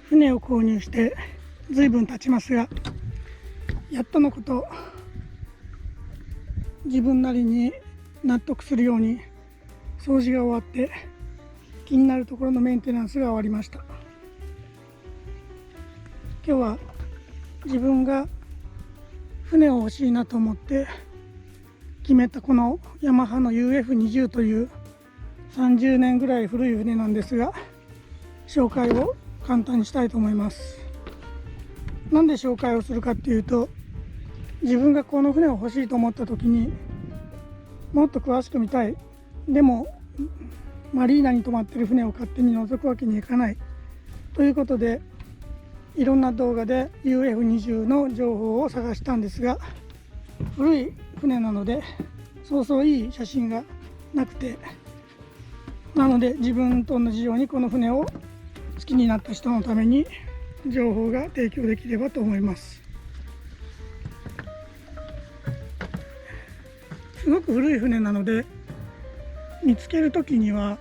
船を購入して随分経ちますが、やっとのこと自分なりに納得するように掃除が終わって、気になるところのメンテナンスが終わりました。今日は自分が船を欲しいなと思って決めたこのヤマハの UF20 という30年ぐらい古い船なんですが、紹介を簡単にしたいと思います。なんで紹介をするかっていうと、自分がこの船を欲しいと思った時にもっと詳しく見たい、でもマリーナに泊まってる船を勝手に覗くわけにいかないということで、いろんな動画で UF20 の情報を探したんですが、古い船なのでそうそういい写真がなくて、なので自分と同じようにこの船を好きになった人のために情報が提供できればと思います。すごく古い船なので、見つけるときには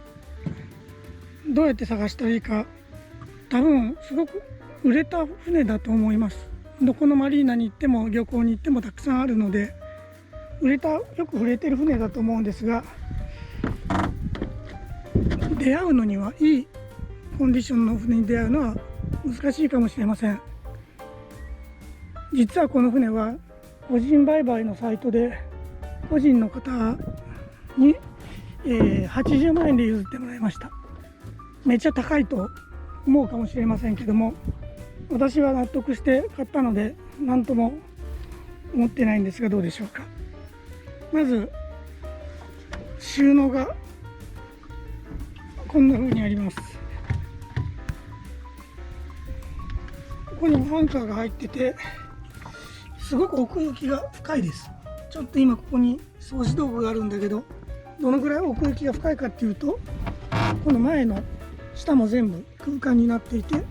どうやって探したらいいか、多分すごく売れた船だと思います。どこのマリーナに行っても漁港に行ってもたくさんあるので、よく売れてる船だと思うんですが、出会うのにはいいコンディションの船に出会うのは難しいかもしれません。実はこの船は個人売買のサイトで個人の方に、80万円で譲ってもらいました。めっちゃ高いと思うかもしれませんけども、私は納得して買ったので何とも思ってないんですが、どうでしょうか。まず収納がこんな風にあります。ここにもハンカーが入ってて、すごく奥行きが深いです。ちょっと今ここに掃除道具があるんだけど、どのぐらい奥行きが深いかっていうと、この前の下も全部空間になっていて、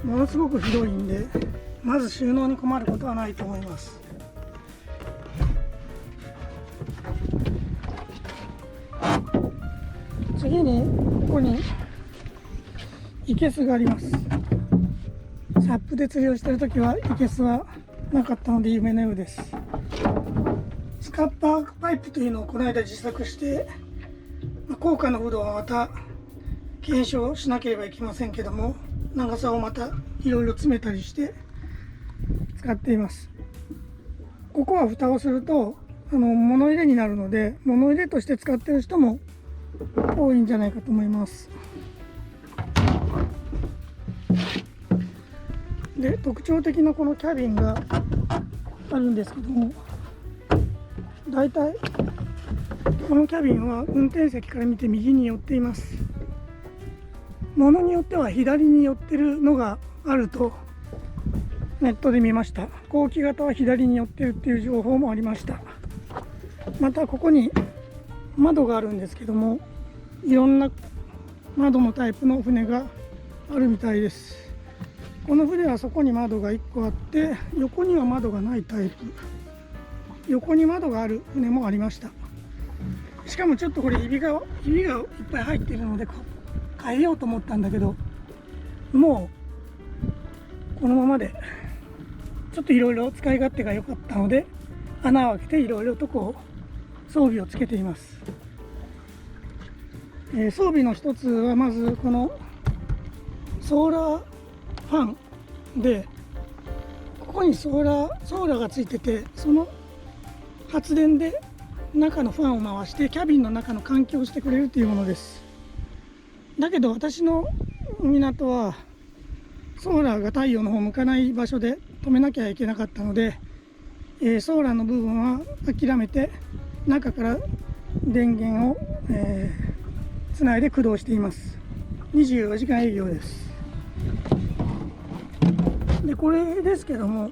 ものすごく広いんで、まず収納に困ることはないと思います。次にここに生けすがあります。サップで釣りをしているときは生けすはなかったので夢のようです。スカッパーパイプというのをこの間自作して、効果のほどはまた検証しなければいけませんけども、長さをまたいろいろ詰めたりして使っています。ここは蓋をすると物入れになるので、物入れとして使っている人も多いんじゃないかと思います。で、特徴的なこのキャビンがあるんですけども、だいたいこのキャビンは運転席から見て右に寄っています。ものによっては左に寄ってるのがあるとネットで見ました。後期型は左に寄ってるっていう情報もありました。またここに窓があるんですけども、いろんな窓のタイプの船があるみたいです。この船はそこに窓が1個あって、横には窓がないタイプ、横に窓がある船もありました。しかもちょっとこれひびがいっぱい入っているので変えようと思ったんだけど、もうこのままでちょっといろいろ使い勝手が良かったので、穴を開けていろいろとこう装備をつけています。装備の一つはまずこのソーラーファンで、ここにソーラーがついてて、その発電で中のファンを回してキャビンの中の換気をしてくれるというものです。だけど私の港はソーラーが太陽の方向かない場所で止めなきゃいけなかったので、ソーラーの部分は諦めて中から電源を、つないで駆動しています。24時間営業です。でこれですけども、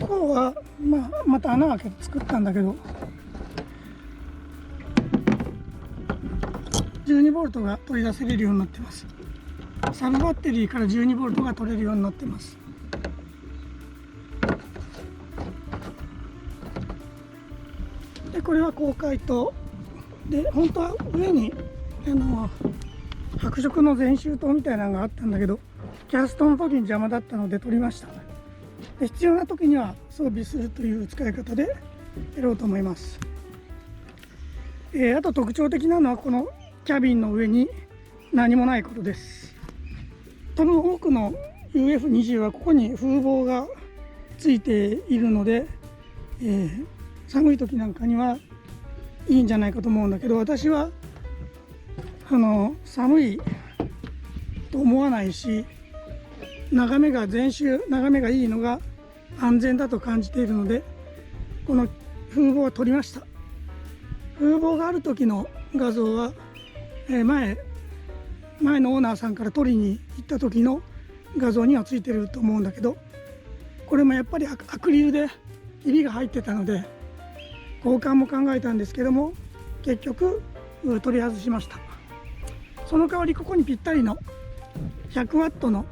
ここは、また穴開けて作ったんだけど、12ボルトが取り出せれるようになってます。サブバッテリーから12ボルトが取れるようになってます。でこれは高解灯で、本当は上に白色の全周灯みたいなのがあったんだけど、キャストの時に邪魔だったので取りました。で必要な時には装備するという使い方でやろうと思います。あと特徴的なのはこのキャビンの上に何もないことです。多分多くの UF20 はここに風防がついているので、寒い時なんかにはいいんじゃないかと思うんだけど、私は寒いと思わないし、眺めがいいのが安全だと感じているので、この風防は取りました。風防がある時の画像は、前のオーナーさんから取りに行った時の画像にはついてると思うんだけど、これもやっぱりアクリルでひびが入ってたので交換も考えたんですけども、結局取り外しました。その代わりここにぴったりの100ワットの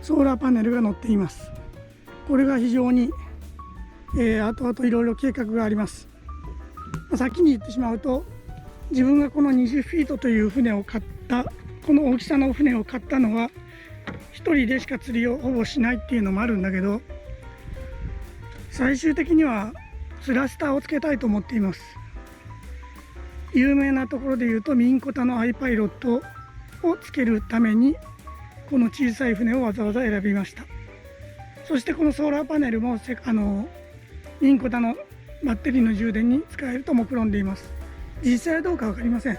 ソーラーパネルが載っています。これが非常に、後々いろいろ計画があります。先に言ってしまうと、自分がこの20フィートという船を買った、この大きさの船を買ったのは一人でしか釣りをほぼしないっていうのもあるんだけど、最終的にはスラスターをつけたいと思っています。有名なところで言うとミンコタのアイパイロットをつけるためにこの小さい船をわざわざ選びました。そしてこのソーラーパネルもミンコタのバッテリーの充電に使えると目論んでいます。実際はどうか分かりません。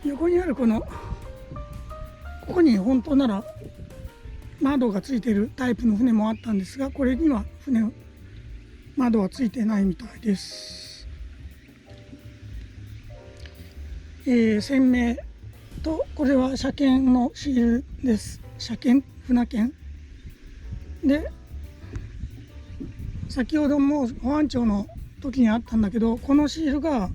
横にあるここに本当なら窓がついているタイプの船もあったんですが、これには窓はついてないみたいです。船名と、これは車検のシールです。車検、船検で、先ほども保安庁の時にあったんだけど、このシールが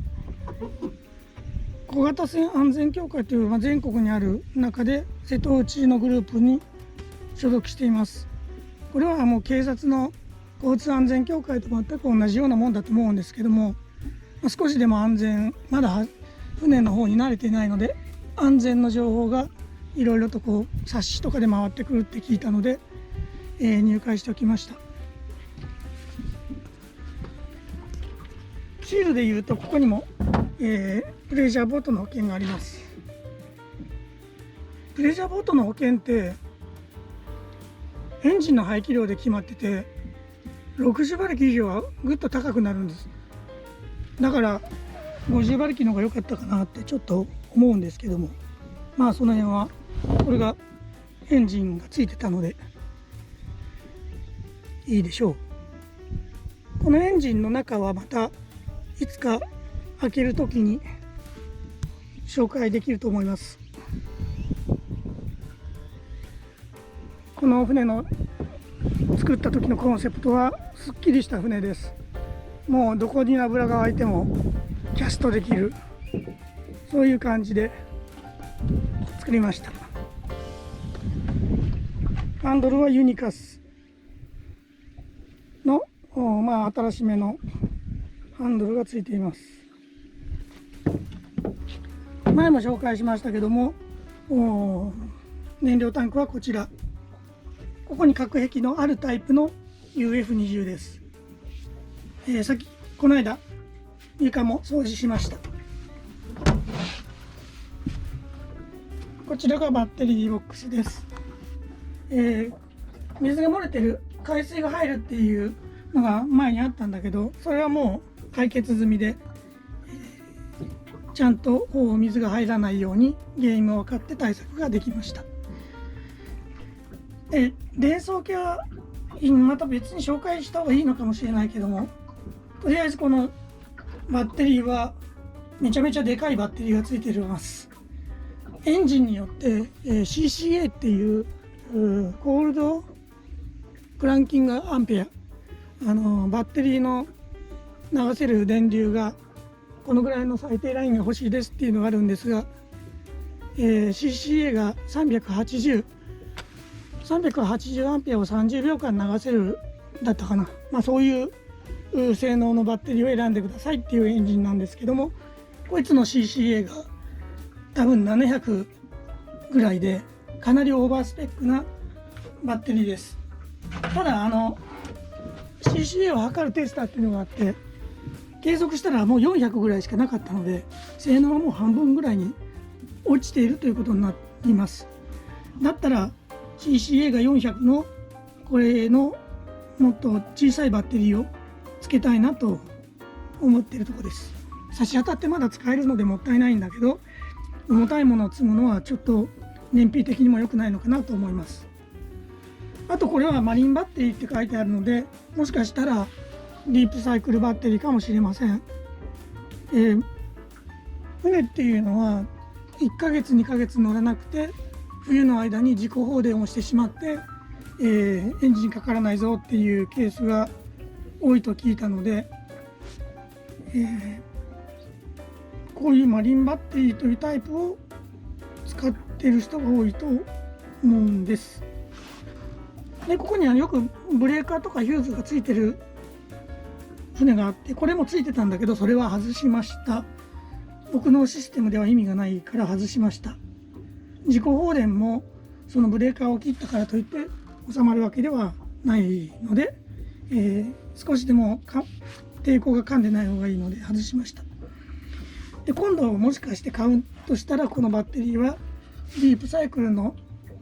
小型船安全協会という、全国にある中で瀬戸内のグループに所属しています。これはもう警察の交通安全協会と全く同じようなもんだと思うんですけども、少しでも安全、まだ船の方に慣れていないので安全の情報がいろいろと冊子とかで回ってくるって聞いたので、入会しておきました。シールでいうとここにも、プレジャーボートの保険があります。プレジャーボートの保険ってエンジンの排気量で決まってて、60馬力以上はぐっと高くなるんです。だから50馬力の方が良かったかなってちょっと思うんですけども、その辺はこれがエンジンがついてたのでいいでしょう。このエンジンの中はまたいつか開けるときに紹介できると思います。この船の作った時のコンセプトはすっきりした船です。もうどこに油が湧いてもキャストできる、そういう感じで作りました。ハンドルはユニカスの新しめのハンドルがついています。前も紹介しましたけども、燃料タンクはこちら。ここに隔壁のあるタイプの UF20 です。この間床も掃除しました。こちらがバッテリーボックスです。水が漏れてる、海水が入るっていうのが前にあったんだけど、それはもう解決済みで、ちゃんと水が入らないように原因も分かって対策ができました。冷蔵系はまた別に紹介した方がいいのかもしれないけども、とりあえずこのバッテリーはめちゃめちゃでかいバッテリーがついています。エンジンによって、CCA っていうコールドクランキングアンペア、バッテリーの流せる電流がこのぐらいの最低ラインが欲しいですっていうのがあるんですが、CCA が380アンペアを30秒間流せるだったかな、そういう性能のバッテリーを選んでくださいっていうエンジンなんですけども、こいつの CCA が多分700ぐらいでかなりオーバースペックなバッテリーです。ただCCA を測るテスターっていうのがあって、計測したらもう400ぐらいしかなかったので、性能はもう半分ぐらいに落ちているということになります。だったら CCA が400のこれのもっと小さいバッテリーをつけたいなと思っているところです。差し当たってまだ使えるのでもったいないんだけど、重たいものを積むのはちょっと燃費的にも良くないのかなと思います。あとこれはマリンバッテリーって書いてあるので、もしかしたらディープサイクルバッテリーかもしれません。船っていうのは1ヶ月2ヶ月乗らなくて、冬の間に自己放電をしてしまって、エンジンかからないぞっていうケースが多いと聞いたので、こういうマリンバッテリーというタイプを使っている人が多いと思うんです。でここにはよくブレーカーとかヒューズがついてる船があって、これもついてたんだけどそれは外しました。僕のシステムでは意味がないから外しました。自己放電もそのブレーカーを切ったからといって収まるわけではないので、少しでも抵抗が噛んでない方がいいので外しました。で今度もしかして買うとしたら、このバッテリーはディープサイクルの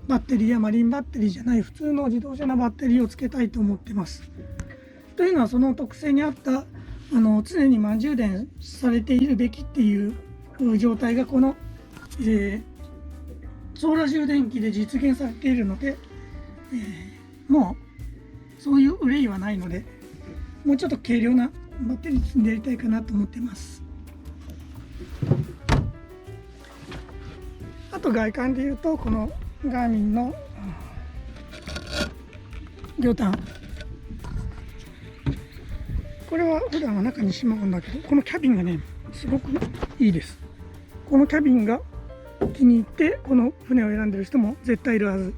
バッテリーやマリンバッテリーじゃない普通の自動車のバッテリーをつけたいと思ってます。というのはその特性に合った常に満充電されているべきっていう状態がこの、ソーラー充電器で実現されているので、もうそういう憂いはないので、もうちょっと軽量なバッテリー積んでやりたいかなと思ってます。あと外観でいうと、このガーミンの両端、これは普段は中にしまうんだけど、このキャビンがねすごくいいです。このキャビンが気に入ってこの船を選んでる人も絶対いるはず。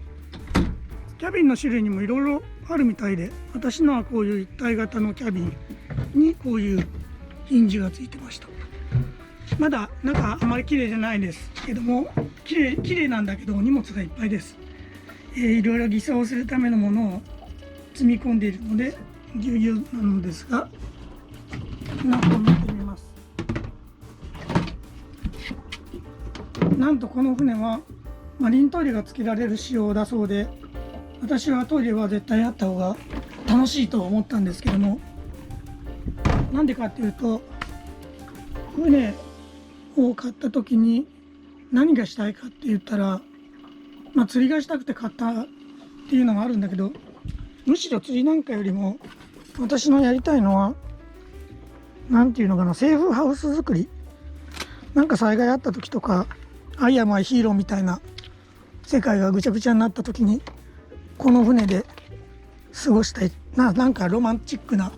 キャビンの種類にもいろいろあるみたいで、私のはこういう一体型のキャビンにこういうヒンジがついてました。まだ中あまり綺麗じゃないですけども、綺麗なんだけど荷物がいっぱいです。いろいろ偽装するためのものを積み込んでいるのでぎゅうぎゅうなのですが、中を見てみます。なんとこの船はマリントイレがつけられる仕様だそうで、私はトイレは絶対あった方が楽しいと思ったんですけども、なんでかっていうと、船を買った時に何がしたいかって言ったら、釣りがしたくて買ったっていうのがあるんだけど、むしろ釣りなんかよりも私のやりたいのは、なんていうのかな、セーフハウス作り。なんか災害あった時とか、アイアムアイヒーローみたいな世界がぐちゃぐちゃになった時に、この船で過ごしたいなんかロマンチックな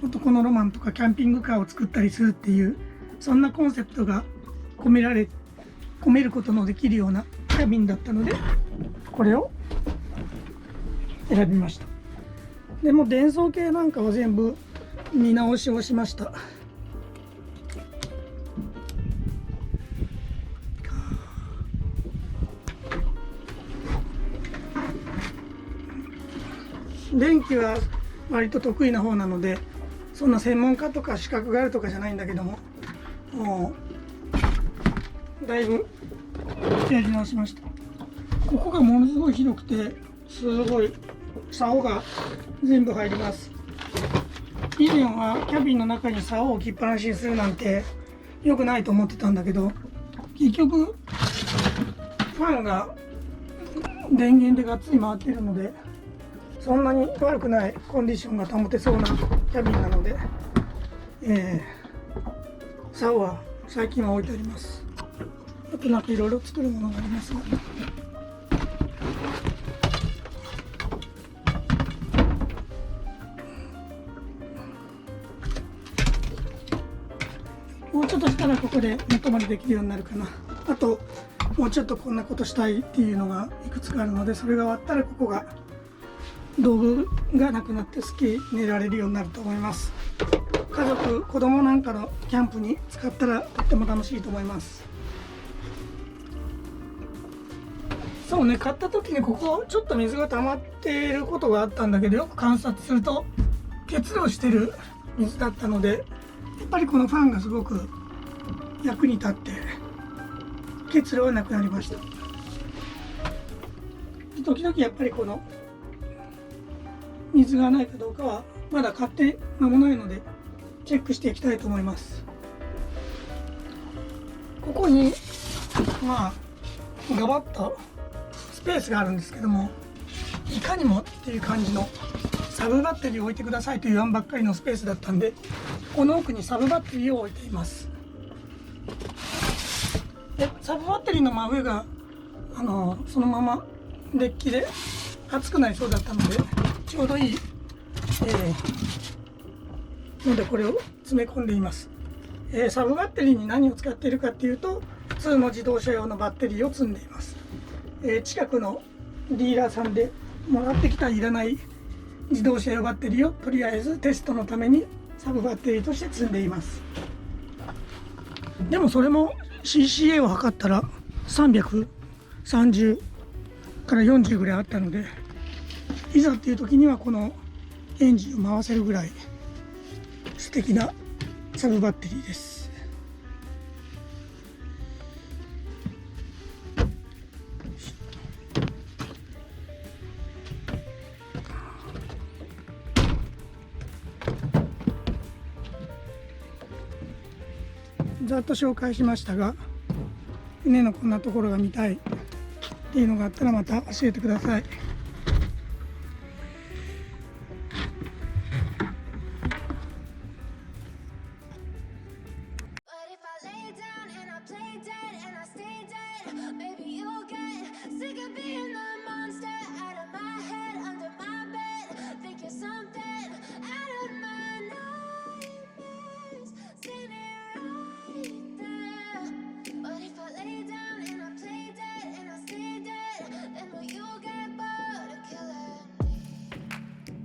男のロマンとかキャンピングカーを作ったりするっていう、そんなコンセプトが込めることのできるようなキャビンだったので、これを選びました。でも電装系なんかは全部見直しをしました。電気は割と得意な方なので、そんな専門家とか資格があるとかじゃないんだけども、もうだいぶやり直しました。ここがものすごい広くて、すごい竿が全部入ります。以前はキャビンの中に竿を置きっぱなしにするなんて良くないと思ってたんだけど、結局ファンが電源でがっつり回っているので、そんなに悪くないコンディションが保てそうなキャビンなので、竿は最近は置いてあります。あとなんかいろいろ作るものがありますが、もうちょっとしたらここで元までできるようになるかな。あともうちょっとこんなことしたいっていうのがいくつかあるので、それが終わったらここが道具がなくなって好きに寝られるようになると思います。家族、子供なんかのキャンプに使ったらとっても楽しいと思います。そうね、買った時にここちょっと水が溜まっていることがあったんだけど、よく観察すると結露してる水だったので、やっぱりこのファンがすごく役に立って結露はなくなりました。時々やっぱりこの水がないかどうかはまだ買って間もないのでチェックしていきたいと思います。ここにガバッとスペースがあるんですけども、いかにもっていう感じのサブバッテリーを置いてくださいと言わんばっかりのスペースだったんで、この奥にサブバッテリーを置いています。でサブバッテリーの真上がそのままデッキで熱くなりそうだったのでちょうどいい、のでこれを詰め込んでいます。サブバッテリーに何を使っているかっていうと、普通の自動車用のバッテリーを積んでいます。近くのディーラーさんでもらってきたいらない自動車用バッテリーをとりあえずテストのためにサブバッテリーとして積んでいます。でもそれも CCA を測ったら330から40ぐらいあったので、いざっていう時にはこのエンジンを回せるぐらい素敵なサブバッテリーです。ざっと紹介しましたが、船のこんなところが見たいっていうのがあったらまた教えてください。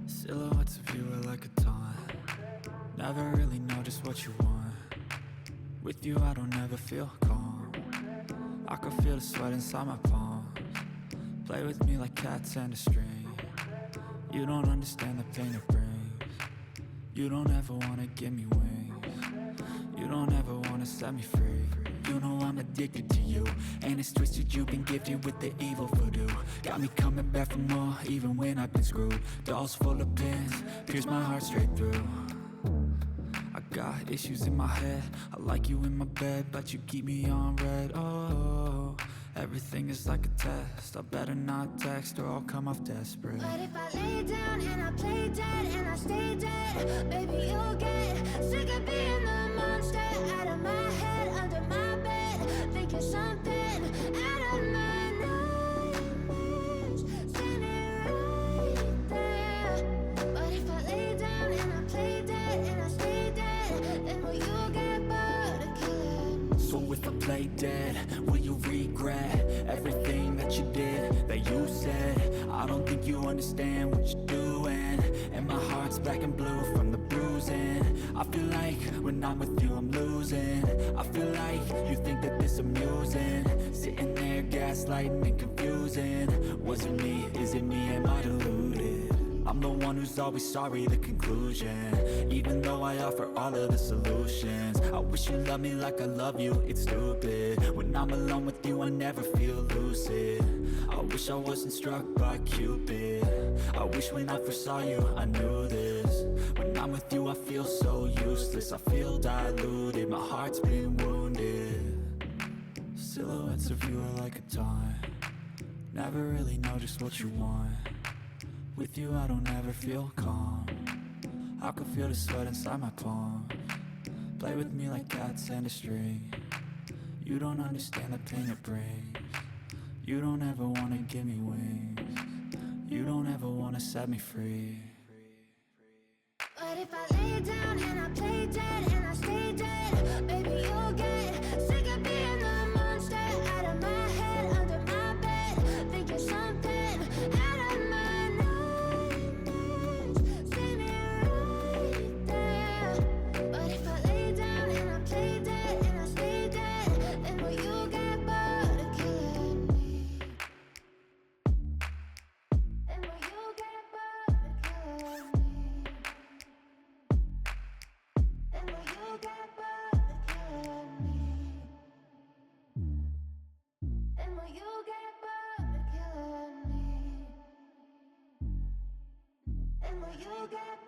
Silhouettes of you are like a taunt. Never really know just what you want. With you I don't ever feel calm. I can feel the sweat inside my palms. Play with me like cats and a string. You don't understand the pain it brings. You don't ever wanna give me wings. You don't ever wanna set me free. You know I'm addicted to you, and it's twisted, you've been gifted with the evil voodoo. Got me coming back for more, even when I've been screwed. Dolls full of pins, pierce my heart straight through. I got issues in my head, I like you in my bed, but you keep me on red. Oh, everything is like a test, I better not text or I'll come off desperate. But if I lay down and I play dead and I stay dead, baby you'll get sick of being the monster out of my head, under my bed, thinking something out of my nightmares, standing right there. But if I lay down and I play dead and I stay dead, then will you get bored of killing? So if I play dead, will you regret everything that you did, that you said? I don't think you understand what you're doing, and my heart's black and blue from the bruising. I feel like when I'm with you I'm losing. I feel like you think that this amusing, sitting there gaslighting and confusing. Was it me? Is it me? Am I deluded? I'm the one who's always sorry, the conclusion. Even though I offer all of the solutions, I wish you loved me like I love you, it's stupid. When I'm alone with you I never feel lucid. I wish I wasn't struck by Cupid. I wish when I first saw you I knew this. When I'm with you I feel so useless, I feel diluted, my heart's been wounded. Silhouettes of you are like a taunt. Never really know just what you want. With you I don't ever feel calm. I can feel the sweat inside my palms. Play with me like cats and a string. You don't understand the pain it brings. You don't ever wanna give me wings. You don't ever wanna set me free. But if I lay down and I play dead and I stay dead, baby you'll get sick of being the monster out of my head, under my bed, thinking something out of my nightmares, you get